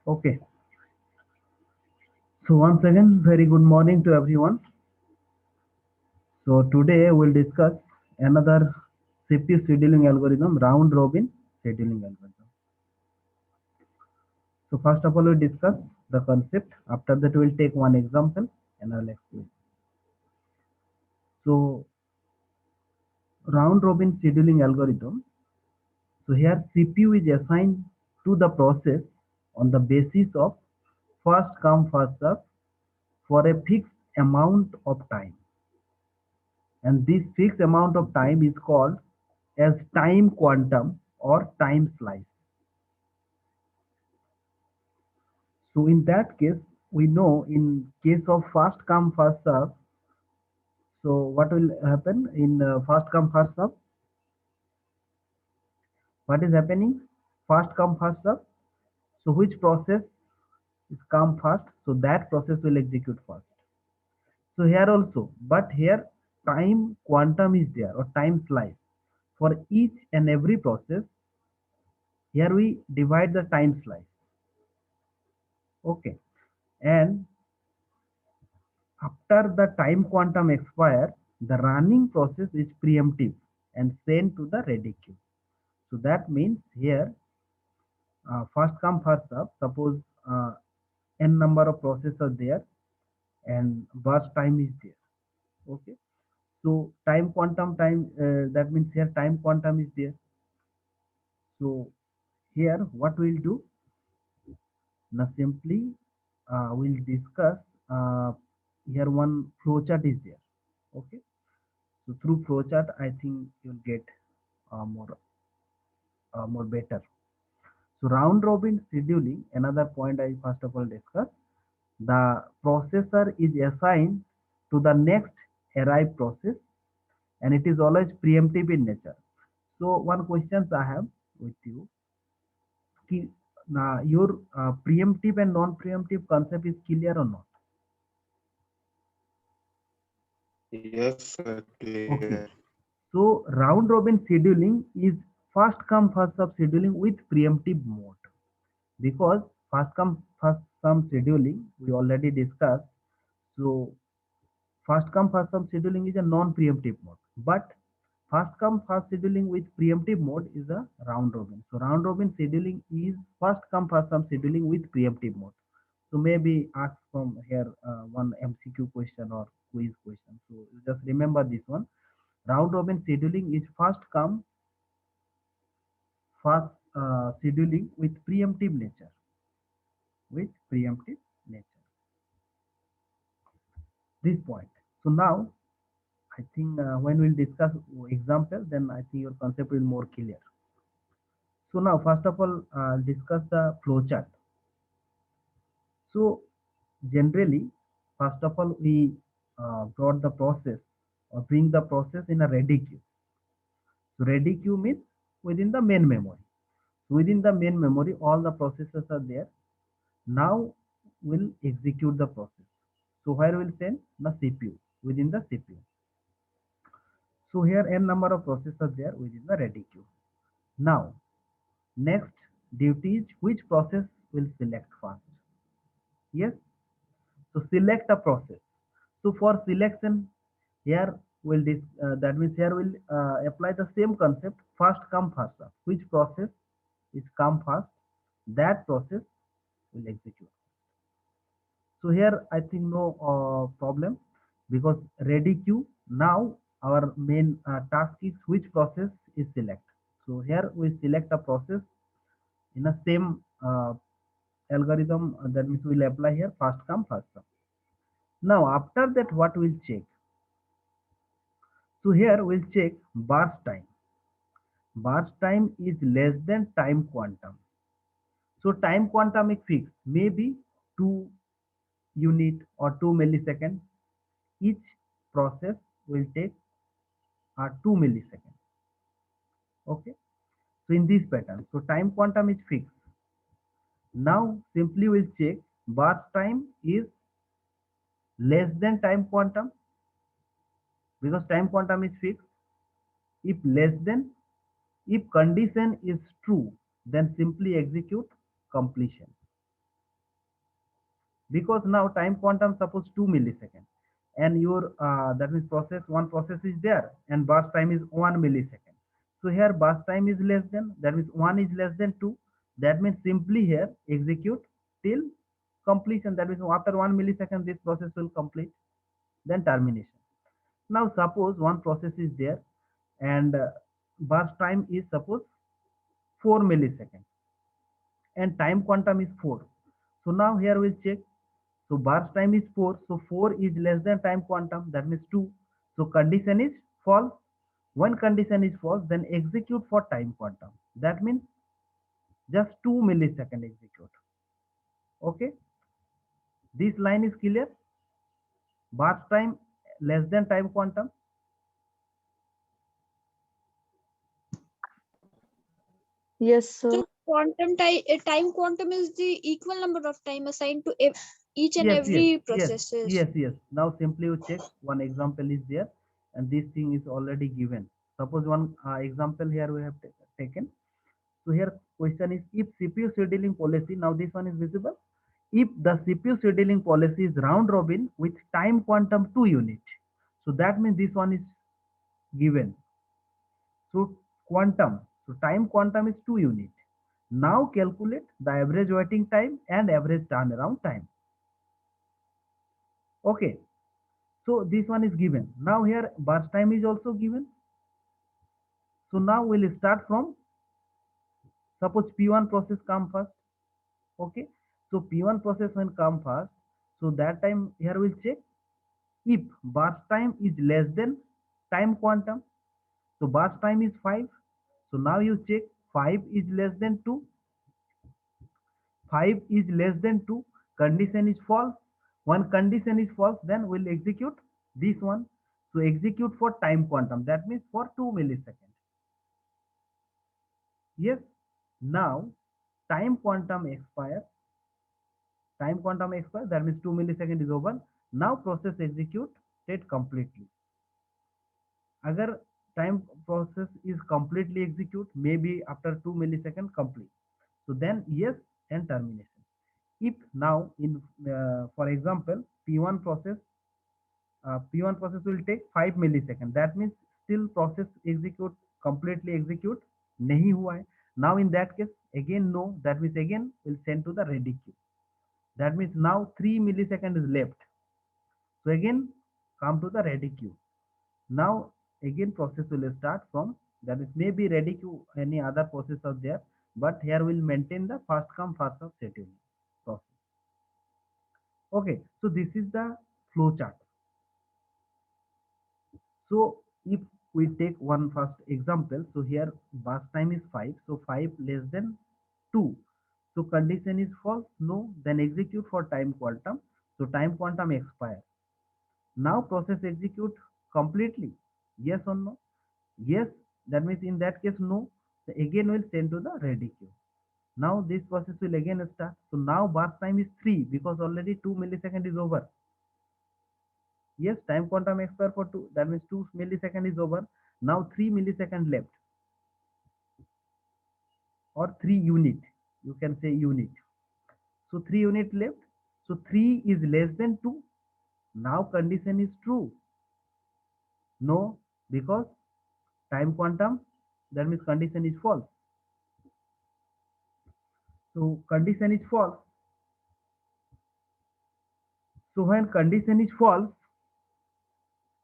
Okay, so once again, very good morning to everyone. So today we'll discuss another CPU scheduling algorithm, round robin scheduling algorithm. So first of all, we'll discuss the concept. After that, we'll take one example and I'll explain. So round robin scheduling algorithm. So here CPU is assigned to the process on the basis of first come first serve for a fixed amount of time, and this fixed amount of time is called as time quantum or time slice. So in that case, we know in case of first come first serve, so what will happen in first come first serve? What is happening? First come first serve. So which process is come first? So that process will execute first. So here also, but here time quantum is there or time slice. For each and every process, here we divide the time slice. Okay. And after the time quantum expire, the running process is preemptive and sent to the ready queue. So that means here first come first serve. Suppose n number of processes are there and burst time is there. Okay. So time quantum time, that means here time quantum is there. So here what we'll do now, simply we'll discuss uh, here one flowchart is there. Okay. So through flowchart, I think you'll get more better. So round robin scheduling, another point I first of all discuss. The processor is assigned to the next arrive process, and it is always preemptive in nature. So one questions I have with you, your preemptive and non-preemptive concept is clear or not? Yes, sir, clear. Okay. So round robin scheduling is first come first serve scheduling with preemptive mode, because first come first serve scheduling we already discussed. So first come first serve scheduling is a non-preemptive mode, but first come first scheduling with preemptive mode is a round robin. So round robin scheduling is first come first serve scheduling with preemptive mode. So maybe ask from here one MCQ question or quiz question. So you just remember this one. Round robin scheduling is first come first scheduling with preemptive nature. With preemptive nature. This point. So now I think when we'll discuss example, then I think your concept will more clear. So now first of all, discuss the flowchart. So generally, first of all, we brought the process or bring the process in a ready queue. So ready queue means within the main memory. Within the main memory, all the processes are there. Now we'll execute the process. So where we'll send the CPU within the CPU. So here n number of processes are there within the ready queue. Now next duty is which process will select first. Yes. So select a process. So for selection, here will this that means here will apply the same concept. First come first serve. Which process is come first? That process will execute. So here I think no problem, because ready queue. Now our main task is which process is select. So here we select a process in the same algorithm, that means we'll apply here first come first serve. Now after that what we'll check? So here we'll check burst time. Burst time is less than time quantum. So time quantum is fixed, maybe 2 unit or 2 millisecond. Each process will take 2 milliseconds. Okay. So in this pattern, so time quantum is fixed. Now simply we'll check burst time is less than time quantum, because time quantum is fixed. If less than, if condition is true, then simply execute completion. because now time quantum suppose 2 milliseconds, and your that means process one process is there and burst time is 1 millisecond. So here burst time is less than, that means 1 is less than 2. That means simply here execute till completion. That means after 1 millisecond this process will complete, then termination. Now suppose one process is there and burst time is suppose 4 milliseconds and time quantum is 4. So now here we'll check. So burst time is 4. So 4 is less than time quantum. That means 2. So condition is false. When condition is false, then execute for time quantum. That means just 2 millisecond execute. Okay. This line is clear. Burst time less than time quantum. Yes, sir. So time quantum is the equal number of time assigned to each and Yes, yes, every yes, processes. yes, yes. Now simply you check one example is there, and this thing is already given. Suppose one example here we have taken. So here question is if CPU scheduling policy, now this one is visible. If the CPU scheduling policy is round robin with time quantum 2 unit, so that means this one is given. So quantum, so time quantum is 2 unit. Now calculate the average waiting time and average turnaround time. Okay, so this one is given. Now here burst time is also given. So now we'll start from, suppose P1 process come first. Okay, so P1 process when come first, so that time here we'll check if burst time is less than time quantum. So burst time is 5. So now you check 5 is less than 2. 5 is less than 2. Condition is false. When condition is false, then we'll execute this one. So execute for time quantum. That means for 2 milliseconds. Yes. Now time quantum expire. Time quantum expire. That means 2 milliseconds is over. Now process executed completely. Agar time process is completely execute, maybe after 2 milliseconds complete. So then yes and termination. If now in for example P1 process will take 5 milliseconds. That means still process execute completely execute nahi hua hai. Now in that case again no. That means again will send to the ready queue. That means now 3 milliseconds is left. So again come to the ready queue. Now again process will start from, that is maybe ready queue, any other process are there, but here will maintain the first come first serve scheduling process. Okay, so this is the flow chart. So if we take one first example, so here burst time is 5, so 5 less than 2. So condition is false, no, then execute for time quantum. So time quantum expire. Now process execute completely, yes or no? Yes, that means in that case no. So again we'll send to the ready queue. Now this process will again start. So now burst time is 3 because already 2 milliseconds is over. Yes, time quantum expire for 2. That means 2 millisecond is over. Now 3 millisecond left, or 3 unit. You can say unit. So 3 unit left. So 3 is less than 2. Now condition is true. No, because time quantum, that means condition is false. So condition is false. So when condition is false,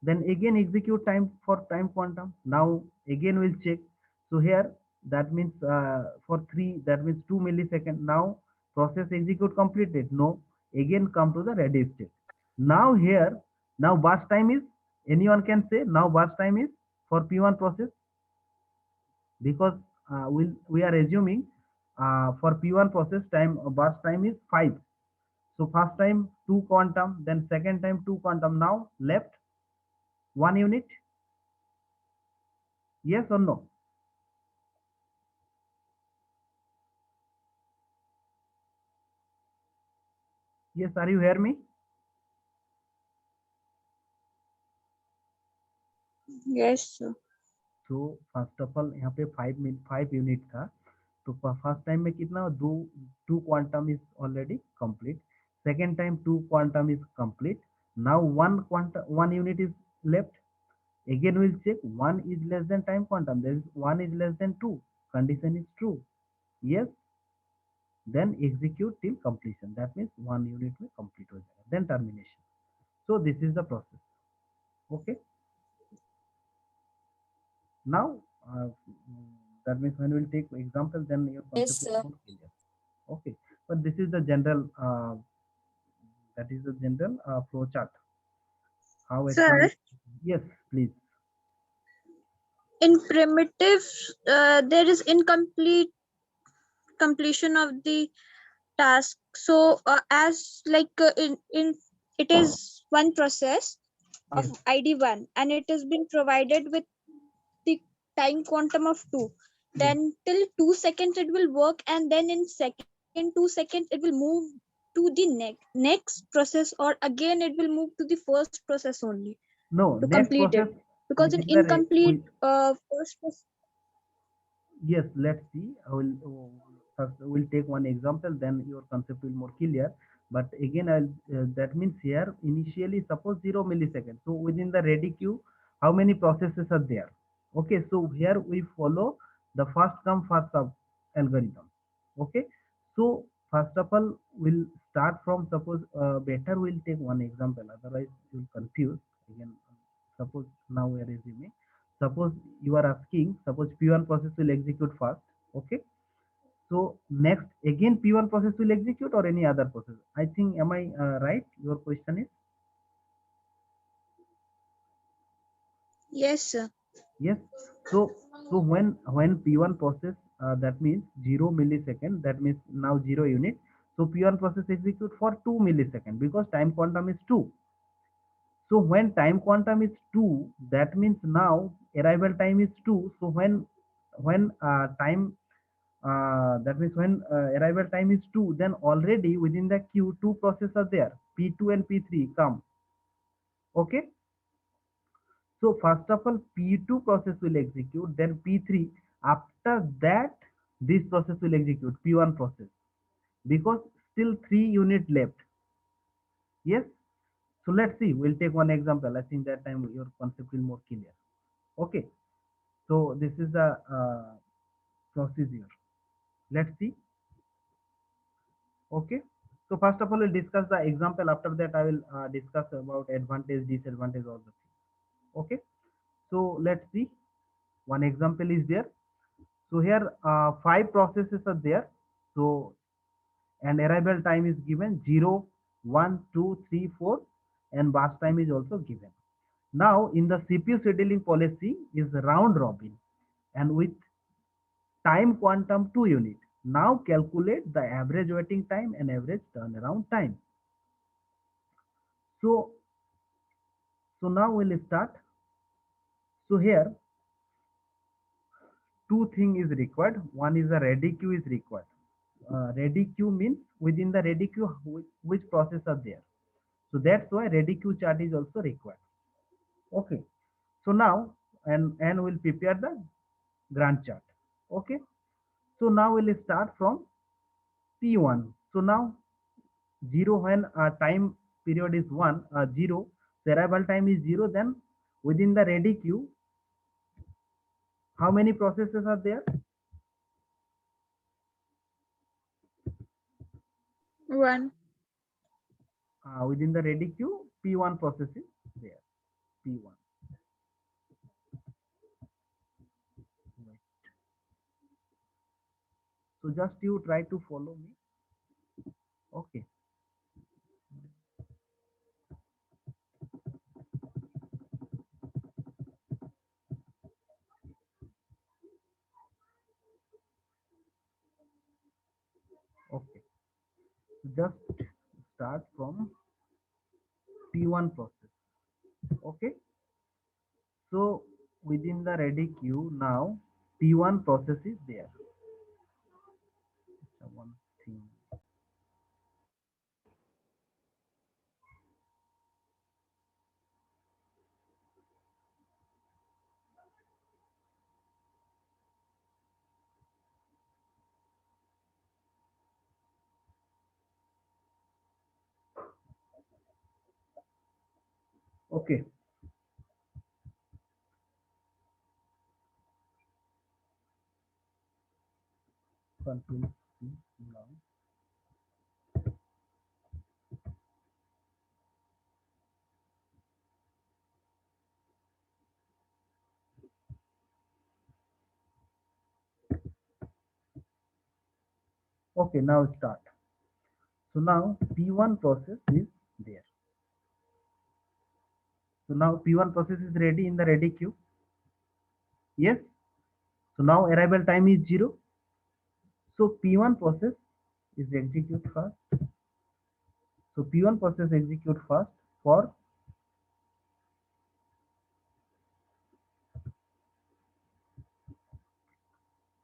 then again execute time for time quantum. Now again we'll check. So here that means for 3, that means 2 millisecond. Now process execute completed. No, again come to the ready state. Now here, now burst time is, anyone can say now burst time is for P1 process, because we are assuming for P1 process time burst time is 5. So first time 2 quantum, then second time 2 quantum. Now left 1 unit. Yes or no? Yes, are you hear me? Yes, sir. तो first of all यहाँ पे 5 unit था, तो first time में कितना 2 quantum is already complete. Second time 2 quantum is complete. Now one unit is left. Again we'll check 1 is less than time quantum. There is 1 is less than 2. Condition is true. Yes. Then execute till completion. That means one unit will complete. Then termination. So this is the process. Okay. Now that means when we'll take example, then your Yes, concept will sir. be more clear. Okay. But this is the general flow chart. How Sir, actually? Yes, please. in primitive, there is incomplete completion of the task. So as like in it is one process of Yes. ID1 and it has been provided with the time quantum of 2. Yes. Then till 2 seconds it will work, and then in second 2 seconds it will move to the next process, or again it will move to the first process only No, to next complete process it, because in within the incomplete first process. yes, let's see. I will first we'll take one example, then your concept will more clear. But again, that means here initially suppose 0 milliseconds. So within the ready queue, how many processes are there? Okay, so here we follow the first come first serve algorithm. Okay, so first of all, we'll start from suppose better we'll take one example. Otherwise, you'll confuse again. Suppose now we are resuming. Suppose you are asking, suppose P1 process will execute first. Okay. So next again P1 process will execute or any other process. I think, am I right? Your question is Yes, sir. yes. So when P1 process that means 0 millisecond, that means now 0 unit. So P1 process execute for 2 millisecond because time quantum is 2. So when time quantum is 2, that means now arrival time is 2. So when time that means when arrival time is 2, then already within the queue 2 processes are there, P2 and P3 come. Okay, so first of all P2 process will execute, then P3. After that this process will execute P1 process, because still 3 unit left. Yes. So let's see, we'll take one example. I think that time your concept will more clear. Okay, so this is the procedure. Let's see. Okay, so first of all we'll discuss the example. After that I will discuss about advantage, disadvantage, all the things. Okay, so let's see, one example is there. So here 5 processes are there. So and arrival time is given 0, 1, 2, 3, 4, and burst time is also given. Now in the CPU scheduling policy is round robin and with time quantum 2 unit. Now calculate the average waiting time and average turnaround time. So now we'll start. So here two thing is required. One is a ready queue is required. Ready queue means within the ready queue which process are there. So that's why ready queue chart is also required. Okay. So now and we'll prepare the Gantt chart. Okay. So now we'll start from P1. So now 0 when time period is 1, 0, the arrival time is 0, then within the ready queue how many processes are there? One. Within the ready queue P1 process is there. P1. Right. So just you try to follow me. Okay. Okay. Just start from P1 process. Okay. So within the ready queue now P1 process is there. So one thing. Okay. Control C now. Okay, now start. So now P1 process is there. So now P1 process is ready in the ready queue. Yes. So now arrival time is 0. So P1 process is execute first. So P1 process execute first for,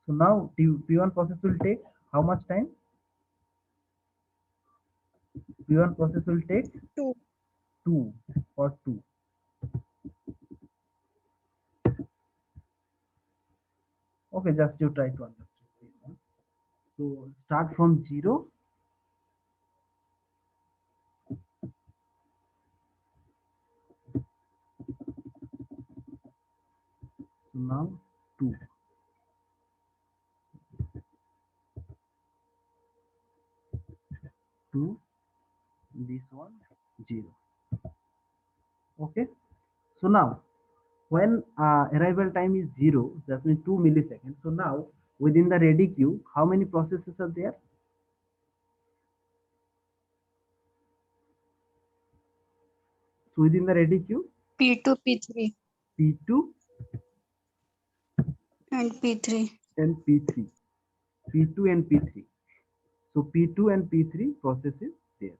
so now P1 process will take how much time? P1 process will take 2. 2 or 2. Okay, just you try to understand this one. So start from 0. So now 2. 2, this one 0. Okay. So now when arrival time is 0, that means 2 milliseconds. So now within the ready queue, how many processes are there? So within the ready queue, P2, P3, P2 and P3. and P3. P2 and P3. So P2 and P3 process is there.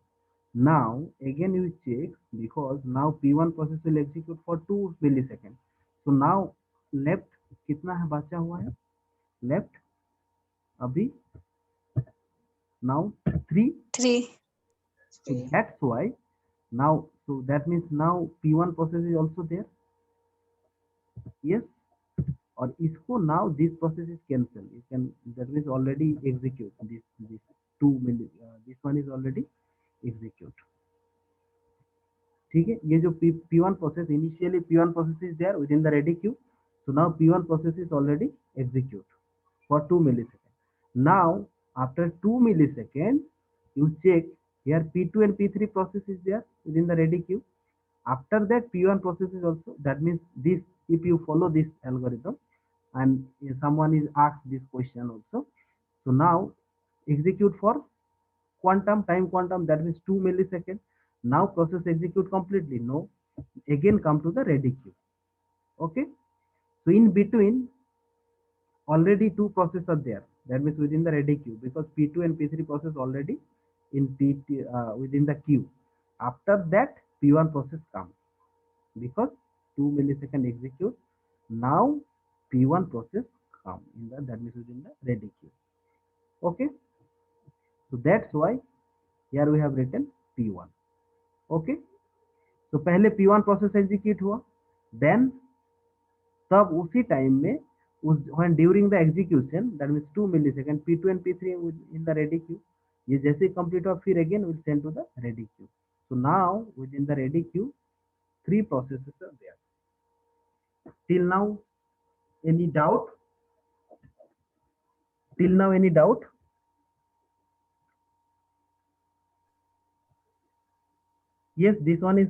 Now again you check, because now P1 process will execute for 2 milliseconds. So now left कितना है बचा हुआ है? Left अभी now 3. 3. So that's why now, so that means now P1 process is also there. Yes. और इसको now this process is cancel. You can, that means already execute this 2 milli. This one is already execute. ठीक है, ये जो P1 process, initially P1 process is there within the ready queue. So now P1 process is already execute for 2 milliseconds. Now after 2 milliseconds, you check here P2 and P3 process is there within the ready queue. After that P1 process is also, that means this, if you follow this algorithm and someone is asked this question also, so now execute for quantum time, quantum, that means 2 milliseconds. Now process execute completely, no, again come to the ready queue. Okay. So in between already 2 processes are there, that means within the ready queue, because P2 and P3 process already in within the queue. After that P1 process comes, because 2 millisecond execute. Now P1 process come in the, that means within the ready queue. Okay. So that's why here we have written P1. Okay. तो पहले P1 process execute हुआ, then तब उसी time में उस when during the execution, that means 2 millisecond, P2 and P3 in the ready queue, ये जैसे ही complete हुआ फिर again will send to the ready queue. So now within the ready queue 3 processes are there. Till now any doubt? Till now any doubt? Yes, this one is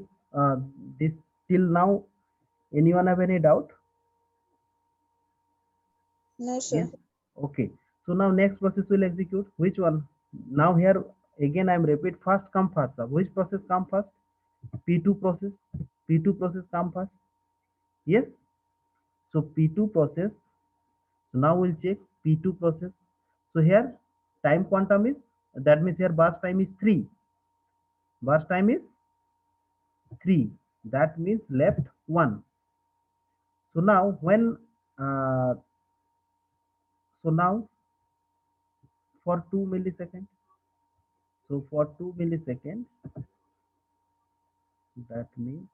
this till now. Anyone have any doubt? No, sir. Yes. Okay. So now next process will execute. Which one? Now here again I am repeat, first come first serve. Which process come first? P2 process. P2 process come first. Yes. So P2 process. So now we'll check P2 process. So here time quantum is, that means here burst time is 3. Burst time is 3. That means left 1. So now when so now for 2 milliseconds. So for 2 milliseconds, that means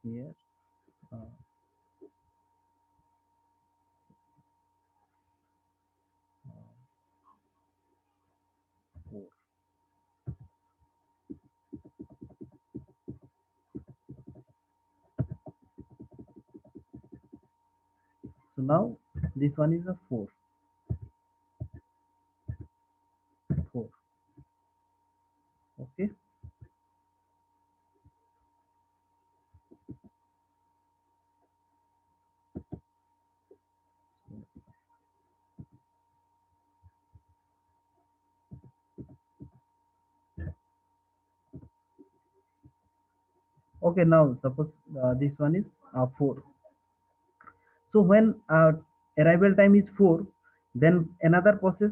here uh, 4. So now this one is a 4. 4. Okay. Okay, now suppose this one is 4. So when arrival time is 4, then another process.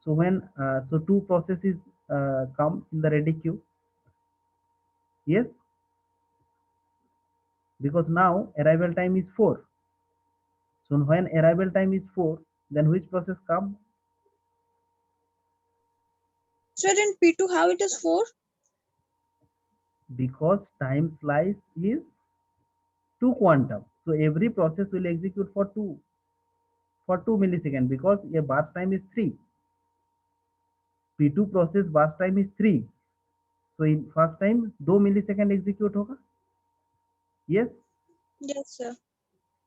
So when so two processes come in the ready queue. Yes, because now arrival time is 4. So when arrival time is 4, then which process come? Sir, in P2, how it is 4? Because time slice is 2 quantum. So every process will execute for 2 milliseconds because a burst time is 3. P2 process burst time is 3. So in first time 2 millisecond execute होगा. Yes, Yes, sir.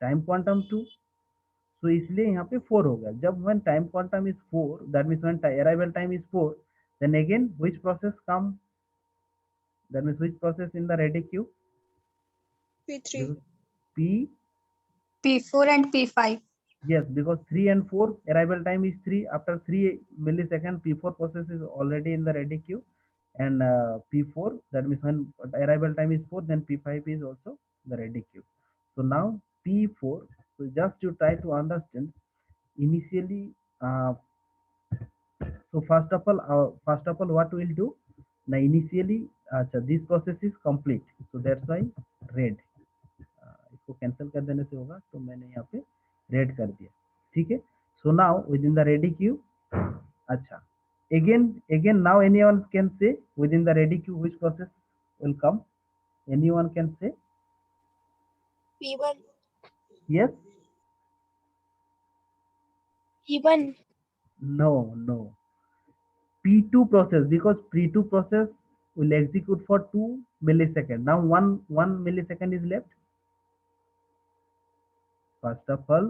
time quantum 2. So इसलिए यहाँ पे 4 हो गया. जब when time quantum is 4, that means when arrival time is 4, then again which process come? That means which process in the ready queue? P3. P. P4 and P5. Yes, because 3 and 4 arrival time is 3. After 3 millisecond, P4 process is already in the ready queue, and P4, that means when arrival time is 4, then P5 is also the ready queue. So now P4. So just to try to understand initially. So first of all, what we'll do? Now initially, this process is complete. So that's why red. इसको cancel कर देने से होगा, तो मैंने यहाँ पे red कर दिया. ठीक है. So now with in the ready queue. अच्छा, again now anyone can say within the ready queue which process will come? Anyone can say? P1. Yes. P1. No. P2 process, because P2 process will execute for 2 milliseconds. Now one millisecond is left. First of all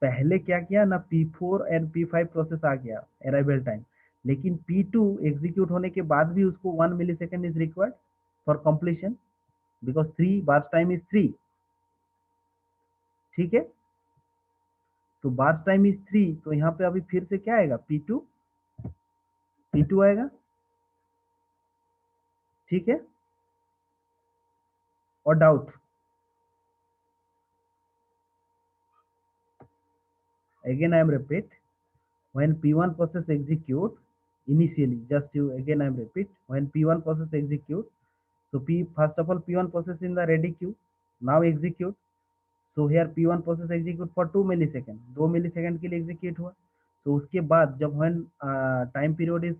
पहले क्या किया ना, P4 and P5 process आ गया arrival time, लेकिन P2 execute होने के बाद भी उसको 1 millisecond is required for completion, because 3 bars time is 3. ठीक है, तो बार्स टाइम इज 3, तो यहाँ पे अभी फिर से क्या आएगा? P2 आएगा. ठीक है, और doubt? Again I am repeat, when P1 process execute initially, just you again I am repeat, when P1 process execute, so first of all P1 process in the ready queue now execute. So here P1 process execute for 2 millisecond, 2 millisecond के लिए execute हुआ. So उसके बाद जब when time period is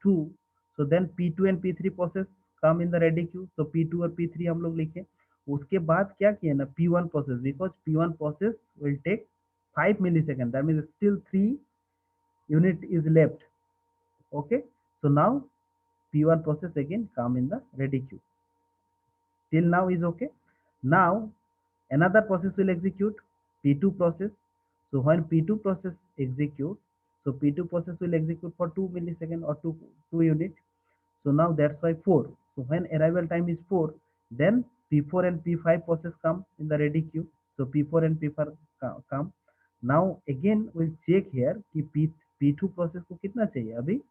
2, so then P2 and P3 process come in the ready queue. So P2 और P3 हम लोग लिखे. उसके बाद क्या किया ना, P1 process, because P1 process will take 5 milliseconds, that means still 3 unit is left. Okay, so now P1 process again come in the ready queue. Till now is okay. Now another process will execute, P2 process. So when P2 process execute, so P2 process will execute for 2 millisecond or 2 units. So now that's why 4. So when arrival time is 4, then P4 and P5 process come in the ready queue. So P4 and P5 come. Now again we'll check here कि P2 process को कितना चाहिए? अभी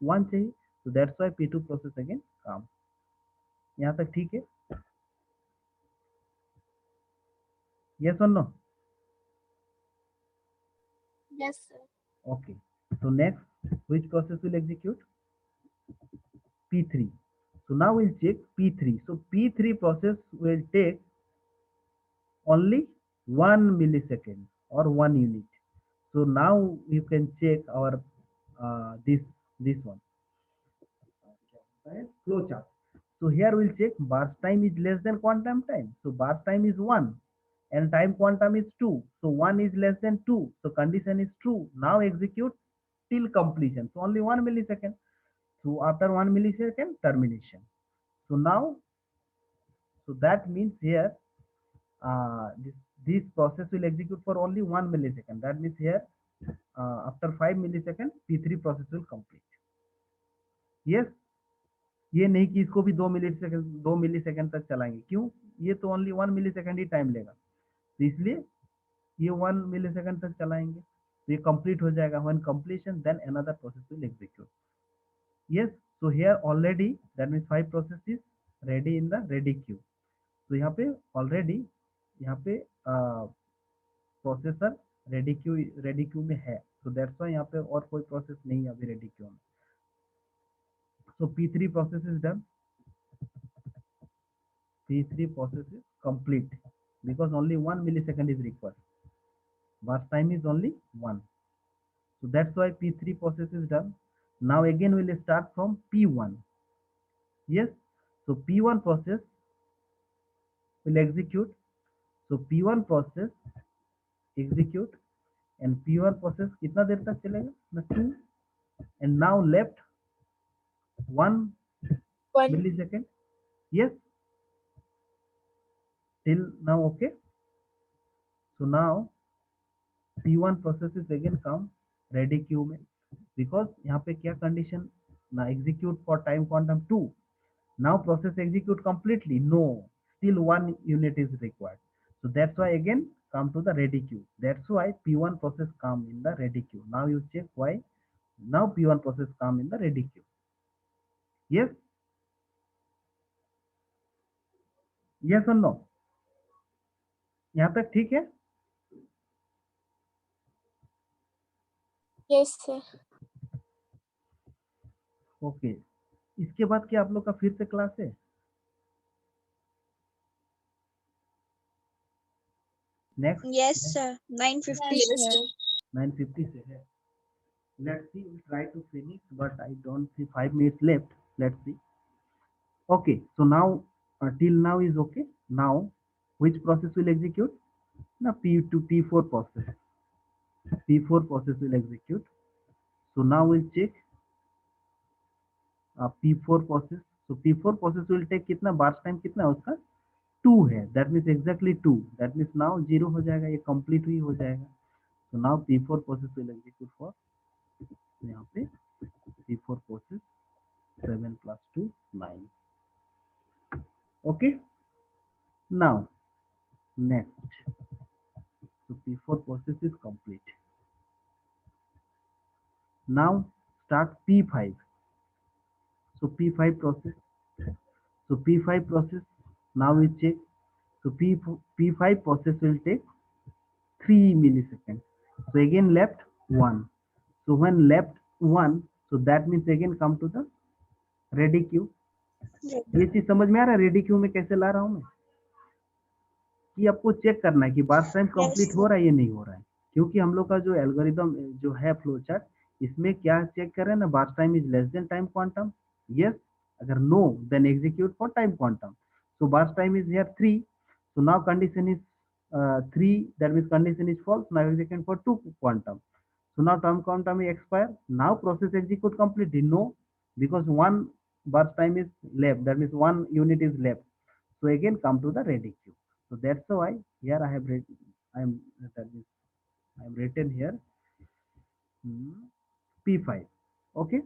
1 चाहिए. So that's why P2 process again come. यहाँ तक ठीक है? Yes or no? Yes, sir. Okay. So next, which process will execute? P3. So now we'll check P3. So P3 process will take only 1 millisecond or 1 unit. So now you can check our this one flow chart. So here we'll check burst time is less than quantum time. So burst time is 1 and time quantum is 2. So 1 is less than 2. So condition is true. Now execute till completion. So only 1 millisecond. So after 1 millisecond, termination. So now, so that means here this process will execute for only 1 millisecond. That means here after 5 milliseconds P3 process will complete. Yes, ये नहीं कि इसको भी 2 millisecond तक चलाएंगे, क्यों? ये तो ओनली 1 मिलीसेकंड ही टाइम लेगा, तो इसलिए ये 1 मिलीसेकंड तक चलाएंगे, तो ये कंप्लीट हो जाएगा. When completion then another process will execute. Yes, so here already that means 5 process is ready in the ready queue. तो यहाँ पे already यहाँ पे प्रोसेसर रेडी क्यू में है, so that's why यहाँ पे और कोई प्रोसेस नहीं है अभी रेडी क्यू में. So P3 process is done. P3 process is complete because only 1 millisecond is required. Burst time is only 1. So that's why P3 process is done. Now again we'll start from P1. Yes, so P1 process will execute. So P1 process execute and P1 process कितना देर तक चलेगा? ना 2 and now left 1 One. millisecond. Yes, till now okay. So now P1 process is again come ready queue में, because यहाँ पे क्या condition ना execute for time quantum 2. Now process execute completely, no, still 1 unit is required. So that's why again come to the ready queue. That's why P1 process come in the ready queue. Now you check why now P1 process come in the ready queue. Yes, yes or no? यहाँ तक ठीक है? Yes, sir. Okay, इसके बाद क्या आप लोग का फिर से क्लास है? Next Yes, sir. 9:50, Yes, sir. sir. 9:50 से है. Let's see, we'll try to finish, but I don't see 5 minutes left. Let's see. Okay, so now till now is okay. Now which process will execute? Now P2 P4 process. P4 process will execute. So now we'll check P4 process. So P4 process will take कितना बार time कितना है उसका? 2 है. That means exactly 2. That means now 0 हो जाएगा, ये complete ही हो जाएगा. So now P4 process will execute for यहाँ पे P4 process 7 plus 2 9. Okay. Now next. So P4 process is complete. Now start P5. So P5 process. So P5 process. Now we check. So P5 process will take 3 milliseconds. So again left 1. So when left 1, so that means again come to the ready queue. ये चीज समझ में आ रहा है ready queue में कैसे ला रहा हूं मैं? कि आपको चेक करना है कि बार टाइम कंप्लीट हो रहा है या नहीं हो रहा है, क्योंकि हम लोग का जो एल्गोरिदम जो है फ्लो चार्ट, इसमें क्या चेक कर रहे हैं ना, burst time is less than time quantum. Yes, अगर no then execute for time quantum. So burst time is here 3. So now condition is 3, that means condition is false. Now execute for 2 quantum. So now time quantum is expired. Now process execute completely. No, because 1 burst time is left. That means 1 unit is left. So again come to the ready queue. So that's why here I have written. I am written here P5. Okay.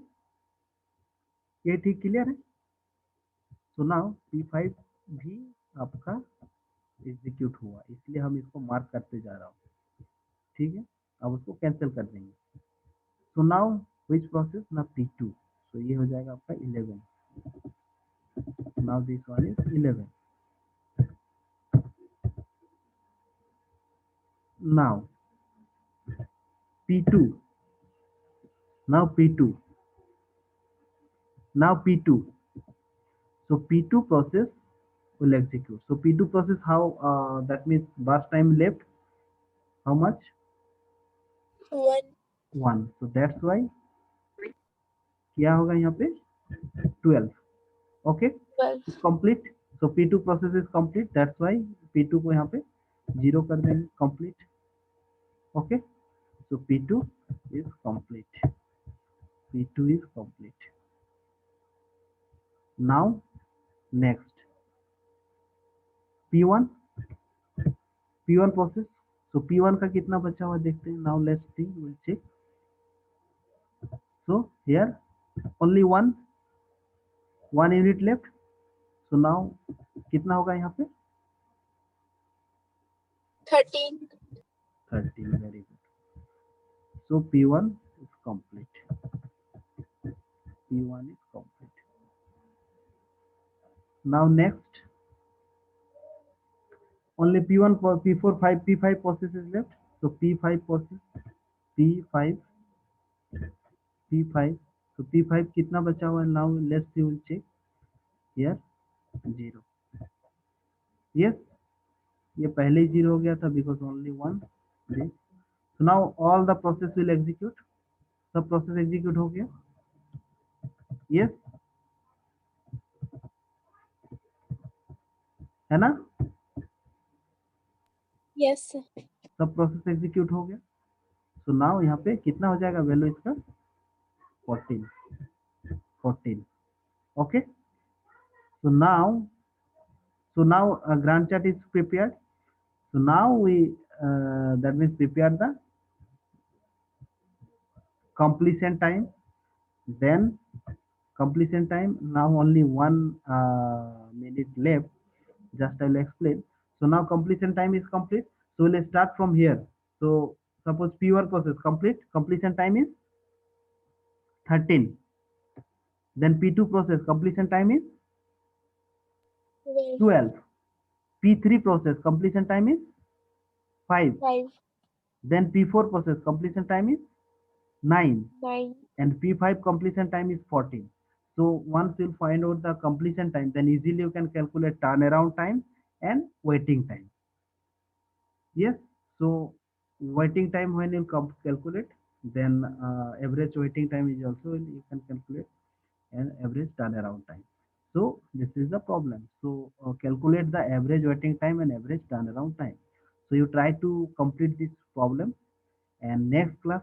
ये ठीक clear है? So now P5 भी आपका execute हुआ, इसलिए हम इसको mark करते जा रहा हूँ. ठीक है, अब उसको कैंसिल कर देंगे. So now which process? Now P2. So ये हो जाएगा आपका 11. Now this one is 11. Now P2. Now P2. Now P2. So P2 process will execute. So P2 process how that means burst time left how much? One. 1. So that's why क्या होगा यहाँ पे 12. Okay. 12. Complete. So P2 process is complete. That's why P2 को यहाँ पे 0 कर देंगे. Complete. Okay. So P2 is complete. P2 is complete. Now next P1. P1 process. So P1 का कितना बचा हुआ देखते हैं. Now let's see, we'll check. So here only one unit left. So now कितना होगा यहाँ पे? 13. 13. Very good. So P1 is complete. P1 is complete. Now next, only P1 for P4 P5 process is left. So P5 process, P5. So P5 कितना बचा हुआ है? Now let's see, we'll check. Here 0. Yes, ये पहले ही 0 हो गया था because only one. So now all the process will execute. सब process execute हो गया. Yes, है ना? Yes, sir. सब प्रोसेस एग्जीक्यूट हो गया. सो नाउ यहाँ पे कितना हो जाएगा वैल्यू इसका? 14. Okay. So now grant chart is prepared. So now we that means prepare the completion time. Then completion time, now only 1 minute left. Just I will explain. So now completion time is complete. So we'll start from here. So suppose P1 process complete, completion time is 13. Then P2 process completion time is 12. P3 process completion time is 5. 5, Then P4 process completion time is 9. 9. And P5 completion time is 14. So once you'll find out the completion time, then easily you can calculate turnaround time and waiting time. Yes, so waiting time when you calculate, then average waiting time is also you can calculate, and average turnaround time. So this is the problem. So calculate the average waiting time and average turnaround time. So you try to complete this problem, and next class